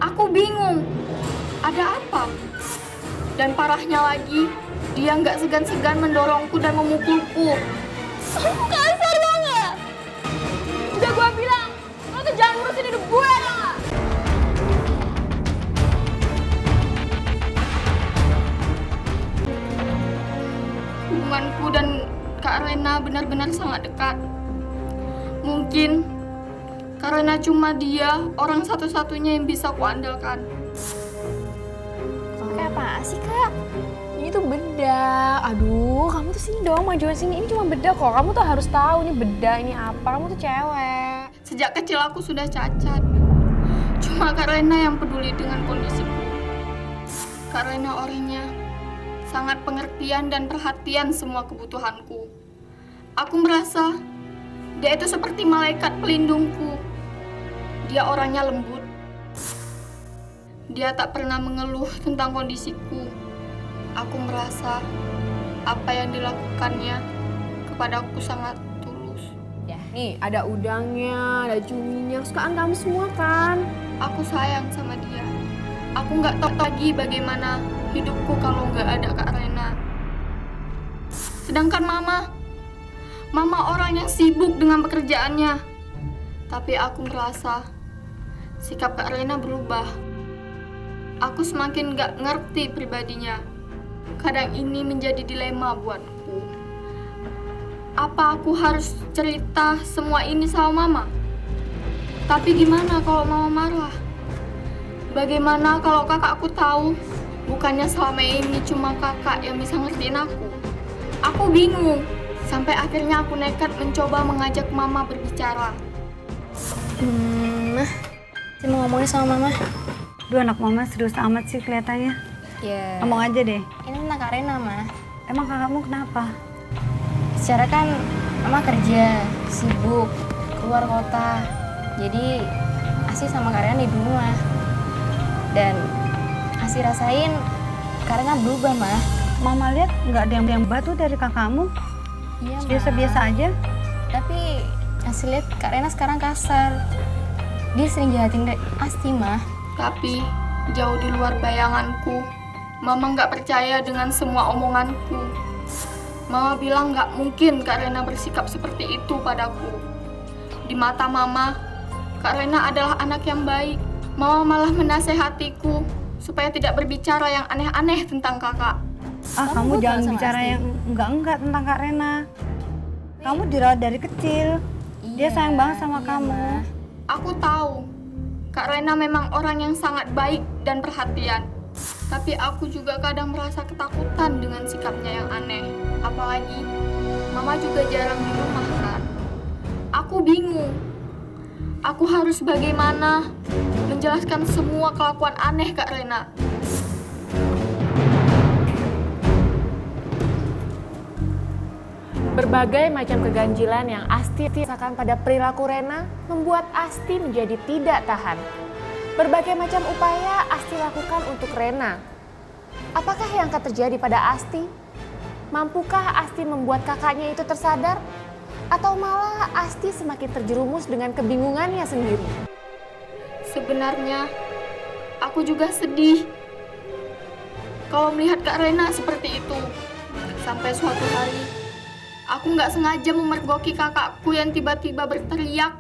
Aku bingung, ada apa? Dan parahnya lagi, dia nggak segan-segan mendorongku dan memukulku. Kamu kasar banget. Udah gue bilang, lo tuh jangan ngurusin hidup gue tau gak? Hubunganku dan Kak Rena benar-benar sangat dekat. Mungkin karena cuma dia orang satu-satunya yang bisa kuandalkan. Kayak apa sih kak? Ini tuh bedak. Aduh, kamu tuh sini dong, majuan sini. Ini cuma bedak kok. Kamu tuh harus tahu ini bedak, ini apa. Kamu tuh cewek. Sejak kecil aku sudah cacat. Cuma Kak Rena yang peduli dengan kondisiku. Kak Rena orangnya sangat pengertian dan perhatian semua kebutuhanku. Aku merasa dia itu seperti malaikat pelindungku. Dia orangnya lembut. Dia tak pernah mengeluh tentang kondisiku. Aku merasa apa yang dilakukannya kepadaku sangat tulus. Ya, nih ada udangnya, ada cuminya, kesukaan kamu semua kan? Aku sayang sama dia. Aku nggak tahu lagi bagaimana hidupku kalau nggak ada Kak Rena. Sedangkan Mama orang yang sibuk dengan pekerjaannya. Tapi aku merasa sikap Kak Rena berubah. Aku semakin nggak ngerti pribadinya. Kadang ini menjadi dilema buatku. Apa aku harus cerita semua ini sama Mama? Tapi gimana kalau Mama marah? Bagaimana kalau kakakku tahu? Bukannya selama ini cuma kakak yang bisa ngertiin aku. Aku bingung. Sampai akhirnya aku nekat mencoba mengajak Mama berbicara. Saya mau ngomongin sama Mama. Duh, anak mama serius amat sih kelihatannya. Ya. Ngomong aja deh. Ini tentang Kak Rena, Ma. Emang kakakmu kenapa? Secara kan Mama kerja, sibuk, keluar kota. Jadi Asih sama Kak Rena di rumah. Dan Asih rasain Kak Rena berubah, Ma. Mama lihat nggak ada yang batu dari kakakmu. Iya, Ma. Biasa-biasa aja. Tapi Asih lihat Kak Rena sekarang kasar. Dia sering jahatin Asti, Ma. Tapi jauh di luar bayanganku. Mama nggak percaya dengan semua omonganku. Mama bilang nggak mungkin Kak Rena bersikap seperti itu padaku. Di mata Mama, Kak Rena adalah anak yang baik. Mama malah menasehatiku supaya tidak berbicara yang aneh-aneh tentang kakak. Kamu buta jangan sama bicara Asti? yang enggak tentang Kak Rena. Kamu dirawat dari kecil. Dia sayang banget sama kamu. Ma. Aku tahu Kak Rena memang orang yang sangat baik dan perhatian. Tapi aku juga kadang merasa ketakutan dengan sikapnya yang aneh. Apalagi Mama juga jarang di rumah kan. Aku bingung. Aku harus bagaimana menjelaskan semua kelakuan aneh Kak Rena. Berbagai macam keganjilan yang Asti rasakan pada perilaku Rena membuat Asti menjadi tidak tahan. Berbagai macam upaya Asti lakukan untuk Rena. Apakah yang akan terjadi pada Asti? Mampukah Asti membuat kakaknya itu tersadar? Atau malah Asti semakin terjerumus dengan kebingungannya sendiri? Sebenarnya aku juga sedih kalau melihat Kak Rena seperti itu. Sampai suatu hari aku nggak sengaja memergoki kakakku yang tiba-tiba berteriak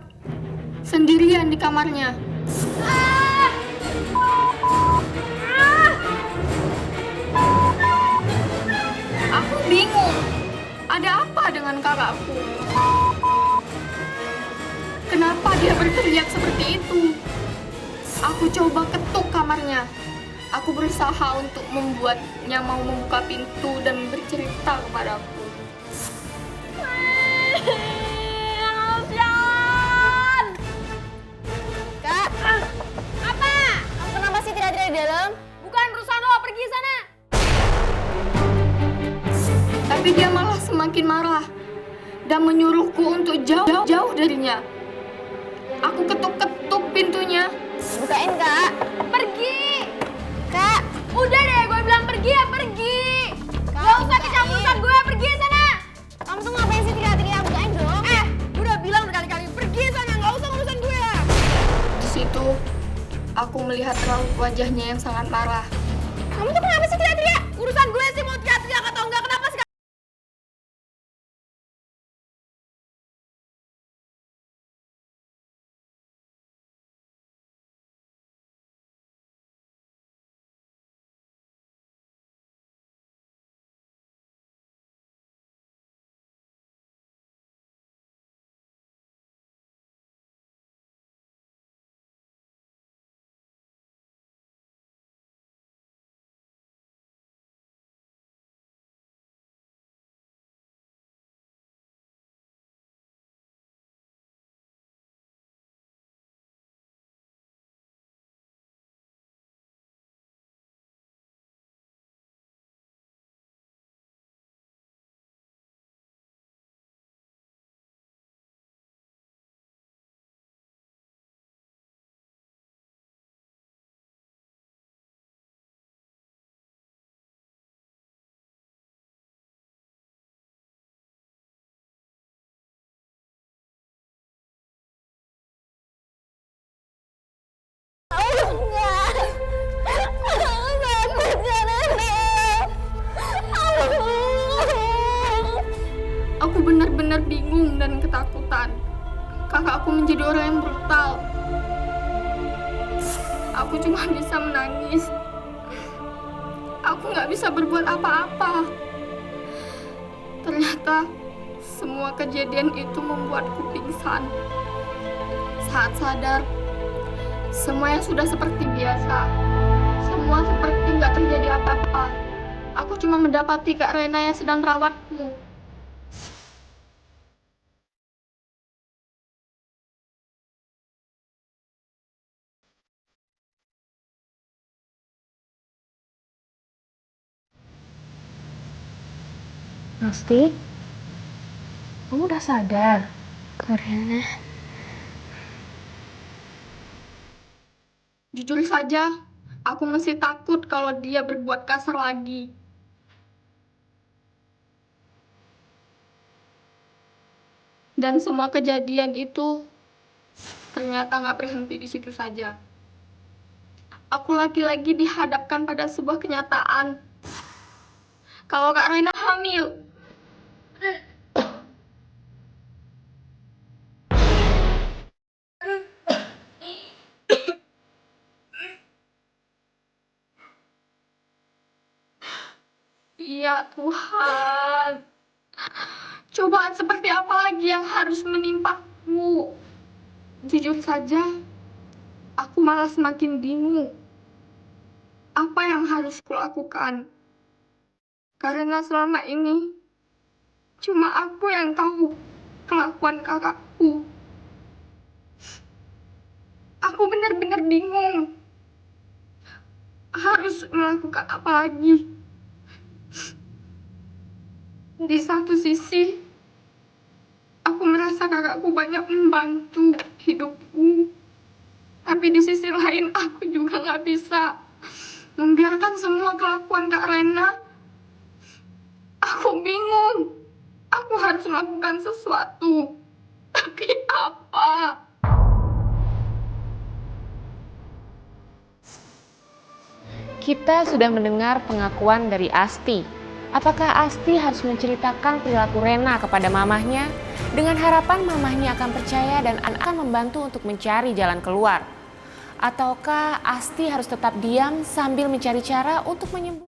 sendirian di kamarnya. Aku bingung, ada apa dengan kakakku? Kenapa dia berteriak seperti itu? Aku coba ketuk kamarnya. Aku berusaha untuk membuatnya mau membuka pintu dan bercerita kepadaku. Kak, apa? Kamu kenapa sih teriak-teriak di dalam? Bukan urusan lo, pergi sana. Tapi dia malah semakin marah dan menyuruhku untuk jauh darinya. Aku ketuk-ketuk pintunya. Bukain, Kak. Pergi. Kak, udah deh, gue bilang pergi ya, pergi. Gak usah kecampur urusan gue, pergi sana. Kamu tuh ngapain sih teriak-teriak? Bukain dong. Gue udah bilang berkali-kali, pergi sana, gak usah urusan gue. Di situ, aku melihat raut wajahnya yang sangat marah. Kamu tuh kenapa sih teriak-teriak? Urusan gue sih mau teriak-teriak atau enggak, kenapa sih? Aku benar-benar bingung dan ketakutan. Kakakku menjadi orang yang brutal. Aku cuma bisa menangis. Aku nggak bisa berbuat apa-apa. Ternyata semua kejadian itu membuatku pingsan. Saat sadar, semuanya sudah seperti biasa. Semua seperti nggak terjadi apa-apa. Aku cuma mendapati Kak Rena yang sedang merawatku. Asti, kamu udah sadar? Karena Jujur saja, aku masih takut kalau dia berbuat kasar lagi. Dan semua kejadian itu ternyata nggak berhenti di situ saja. Aku lagi-lagi dihadapkan pada sebuah kenyataan. Kalau Kak Raina hamil. Ya Tuhan. Cobaan seperti apa lagi yang harus menimpaku? Jujur saja, aku malah semakin bingung. Apa yang harus kulakukan? Karena selama ini, cuma aku yang tahu kelakuan kakakku. Aku benar-benar bingung. Harus melakukan apa lagi? Di satu sisi, aku merasa kakakku banyak membantu hidupku. Tapi di sisi lain, aku juga nggak bisa membiarkan semua kelakuan Kak Rena. Aku bingung. Aku harus melakukan sesuatu. Tapi apa? Kita sudah mendengar pengakuan dari Asti. Apakah Asti harus menceritakan perilaku Rena kepada mamahnya dengan harapan mamahnya akan percaya dan akan membantu untuk mencari jalan keluar? Ataukah Asti harus tetap diam sambil mencari cara untuk menyembuhkan?